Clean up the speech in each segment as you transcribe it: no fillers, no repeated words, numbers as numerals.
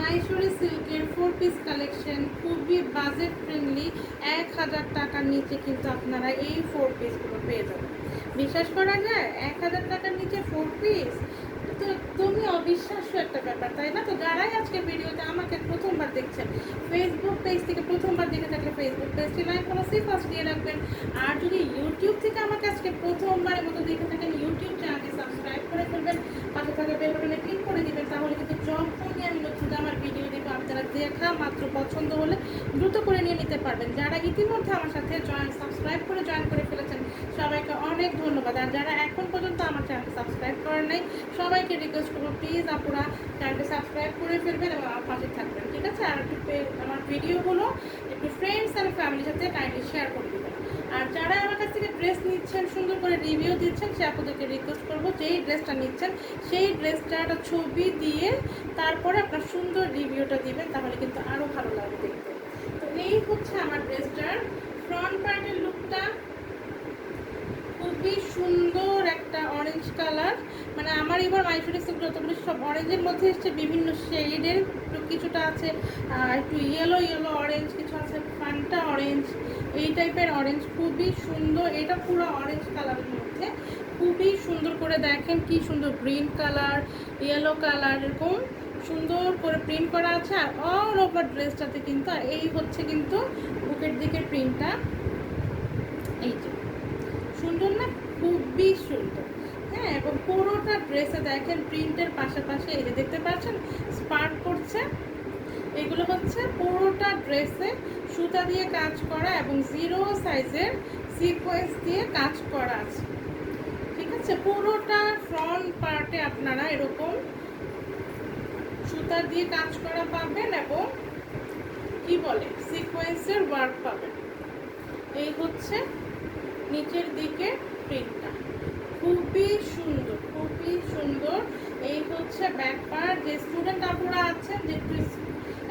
মাইশোরি সিল্কের 4 piece collection, খুবই budget friendly. 1000 টাকার নিচে কিন্তু আপনারা এই 4 পিসগুলো পেয়ে যাবেন। বিশ্বাস করা যায় 1000 টাকার নিচে 4 পিস? তো একদমই অবিশ্বাস্য একটা ব্যাপার, তাই না? তো যারাই আজকে ভিডিওতে আমাকে প্রথমবার দেখছেন, ফেসবুক পেজ থেকে প্রথমবার দেখে থাকলে ফেসবুক পেজটি লাইক ফলো ফার্স্ট দিয়ে রাখবেন। আর যদি ইউটিউব থেকে আমাকে আজকে প্রথমবারের মতো দেখে থাকেন, ইউটিউব চ্যানেলটি সাবস্ক্রাইব করে ফেলবেন, পাশে থাকা বেল বাটনে ক্লিক করে দিবেন। তাহলে কিন্তু যখনই আমি নতুন আমার ভিডিও দেখবো, আপনারা দেখা মাত্র পছন্দ হলে দ্রুত করে নিয়ে নিতে পারবেন। যারা ইতিমধ্যে আমার সাথে সাবস্ক্রাইব করে জয়েন করে ফেলেছেন, সবাইকে অনেক ধন্যবাদ। আর যারা এখন পর্যন্ত আমার চ্যানেলটি সাবস্ক্রাইব করেন নাই, সবাইকে রিকোয়েস্ট করবো প্লিজ আপনারা চ্যানেলটি সাবস্ক্রাইব করে ফেলবেন এবং আমার পাশে থাকবেন, ঠিক আছে? আর একটু আমার ভিডিওগুলো একটু ফ্রেন্ডস অ্যান্ড ফ্যামিলির সাথে কাইন্ডলি শেয়ার করে দেবেন। আর যারা আমার কাছ থেকে ড্রেস নিচ্ছেন, সুন্দর করে রিভিউ দিচ্ছেন, সে আপনাদেরকে রিকোয়েস্ট করবো যেই ড্রেসটা নিচ্ছেন সেই ড্রেসটার ছবি দিয়ে তারপরে আপনার সুন্দর রিভিউটা দিবেন, তাহলে কিন্তু আরও ভালো লাগবে দেখতে। তো এই হচ্ছে আমার ড্রেসটার ফ্রন্ট পার্টের লুকটা। খুবই সুন্দর একটা অরেঞ্জ কালার, মানে আমার এবার মাইশোরি সিল্ক যতগুলো সব অরেঞ্জের মধ্যে এসছে, বিভিন্ন শেডের কিছুটা আছে, একটু ইয়েলো ইয়েলো অরেঞ্জ, কিছু আছে ফান্টা অরেঞ্জ, এই টাইপের অরেঞ্জ। খুবই সুন্দর, এটা পুরো অরেঞ্জ কালারের মধ্যে খুবই সুন্দর করে দেখেন কি সুন্দর গ্রিন কালার, ইয়েলো কালার, এরকম সুন্দর করে প্রিন্ট করা আছে। আর অল ওভার ড্রেসটাতে কিন্তু এই হচ্ছে কিন্তু বুকের দিকের প্রিন্টটা, এই যে সুন্দর না, খুবই সুন্দর। হ্যাঁ, এবং পুরোটা ড্রেসে দেখেন প্রিন্টের পাশাপাশি এই যে দেখতে পাচ্ছেন স্পার্ক করছে, এগুলো হচ্ছে পুরোটা ড্রেসে সুতা দিয়ে কাজ করা এবং 0 সাইজের সিকোয়েন্স দিয়ে কাজ করা আছে, ঠিক আছে? পুরোটা ফ্রন্ট পার্টে আপনারা এরকম সুতা দিয়ে কাজ করা পাবেন এবং কি বলে সিকোয়েন্সের ওয়ার্ক পাবেন। এই হচ্ছে নিচের দিকে প্রিন্টটা, খুবই সুন্দর, খুবই সুন্দর। এই হচ্ছে ব্যাক পার্ট। যে স্টুডেন্ট আপনারা আছেন যে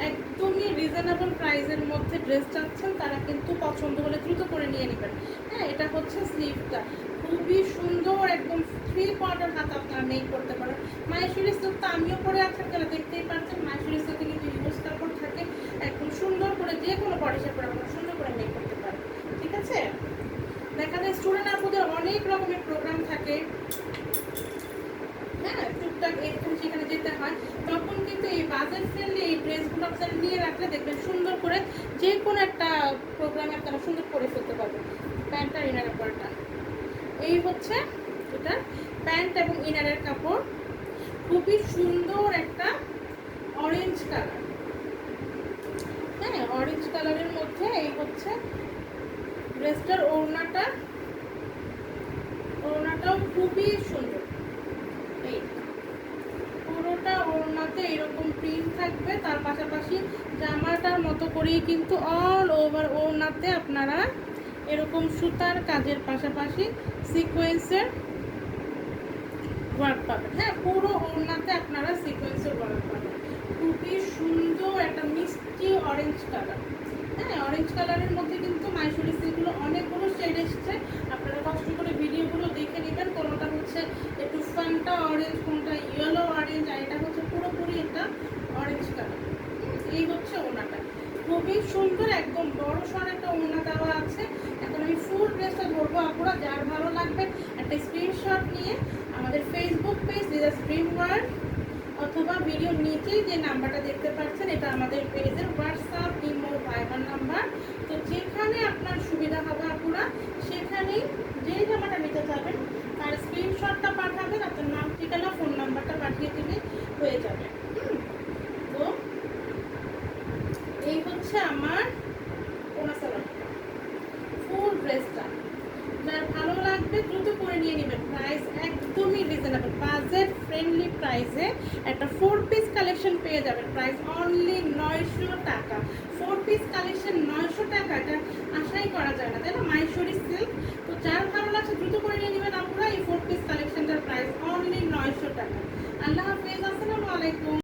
একদমই রিজনেবল প্রাইসের মধ্যে ড্রেস চাচ্ছেন, তারা কিন্তু পছন্দ হলে দ্রুত করে নিয়ে নেবেন। হ্যাঁ, এটা হচ্ছে স্লিভটা, খুবই সুন্দর, একদম 3 কোয়ার্টার হাত আপনারা মেক করতে পারেন। মাইশোরি সিল্ক তো আমিও পরে আছেন, যারা দেখতেই পাচ্ছেন মাইশোরি সিল্কে কিন্তু ইউজ কাপড় থাকে, একদম সুন্দর করে যে কোনো বডি শেপে আপনারা সুন্দর করে মেক করতে পারেন, ঠিক আছে? দেখা যায় স্টুডেন্ট আপুদের অনেক রকমের প্রোগ্রাম থাকে, হ্যাঁ, টুকটাক এখানে সেখানে যেতে হয়, তখন কিন্তু এই বাজেট ফ্রেন্ডলি এই ড্রেসগুলো আপনারা নিয়ে রাখলে দেখবেন সুন্দর করে যে কোনো একটা প্রোগ্রামে আপনারা সুন্দর করে ফেলতে পারবেন। প্যান্ট আর ইনারের পরটা এই হচ্ছে এটা, প্যান্ট এবং ইনারের কাপড়, খুবই সুন্দর একটা অরেঞ্জ কালার। হ্যাঁ, অরেঞ্জ কালারের মধ্যে এই হচ্ছে ড্রেসটার ওড়নাটাও খুবই সুন্দর। এই পুরোটা ওড়নাতে এরকম প্রিন্ট থাকবে, তার পাশাপাশি জামাটার মতো করেই কিন্তু অল ওভার ওড়নাতে আপনারা এরকম সুতার কাজের পাশাপাশি সিকোয়েন্সের ওয়ার্ক পাবেন। হ্যাঁ, পুরো ওড়নাতে আপনারা সিকোয়েন্সের ওয়ার্ক পাবেন। খুবই সুন্দর একটা মিষ্টি অরেঞ্জ কালার। হ্যাঁ, অরেঞ্জ কালারের মধ্যে কিন্তু মাইশোরি সিল্কগুলো অনেকগুলো শেড এসছে, আপনারা কষ্ট করে ভিডিওগুলো দেখে নেবেন। কোনোটা হচ্ছে একটু ফান্টা অরেঞ্জ, কোনটা ইয়েলো অরেঞ্জ, আর এটা হচ্ছে পুরোপুরি একটা অরেঞ্জ কালার। এই হচ্ছে ওড়নাটা, খুবই সুন্দর, একদম বড় সড় একটা ওড়না দেওয়া আছে। এখন আমি ফুল ড্রেসটা ধরবো, আপনারা যার ভালো লাগবে একটা স্ক্রিনশট নিয়ে আমাদের ফেসবুক পেজ দিদাস ড্রিম ওয়ার্ল্ড অথবা ভিডিওর নিচেই যে নাম্বারটা দেখতে পাচ্ছেন, এটা আমাদের পেজের হোয়াটসঅ্যাপ, ইমো, ভাইবার নাম্বার। তো যেখানে আপনার সুবিধা হবে আপনারা সেখানেই যেই জামাটা নিতে চাবেন তার স্ক্রিনশটটা পাঠাবেন, আপনার নাম, ঠিকানা, ফোন নাম্বারটা পাঠিয়ে দিলে হয়ে যাবে। তো এই হচ্ছে আমার ফুল ড্রেসটা, যার ভালো লাগবে দ্রুত করে নিয়ে নেবেন। প্রাইস একদমই রিজনেবল, বাজেট ফ্রেন্ডলি প্রাইসে একটা 4 পিস কালেকশন পেয়ে যাবেন। প্রাইস অনলি 900 টাকা। 4 পিস কালেকশন 900 টাকা, এটা আশাই করা যায় না, তাই না? মাইশোরি সিল্ক। তো যার ভালো লাগছে দ্রুত করে নিয়ে নেবেন আপনারা এই 4 পিস কালেকশনটার প্রাইস অনলি 900 টাকা। আল্লাহ হাফেজ, আসসালামু আলাইকুম।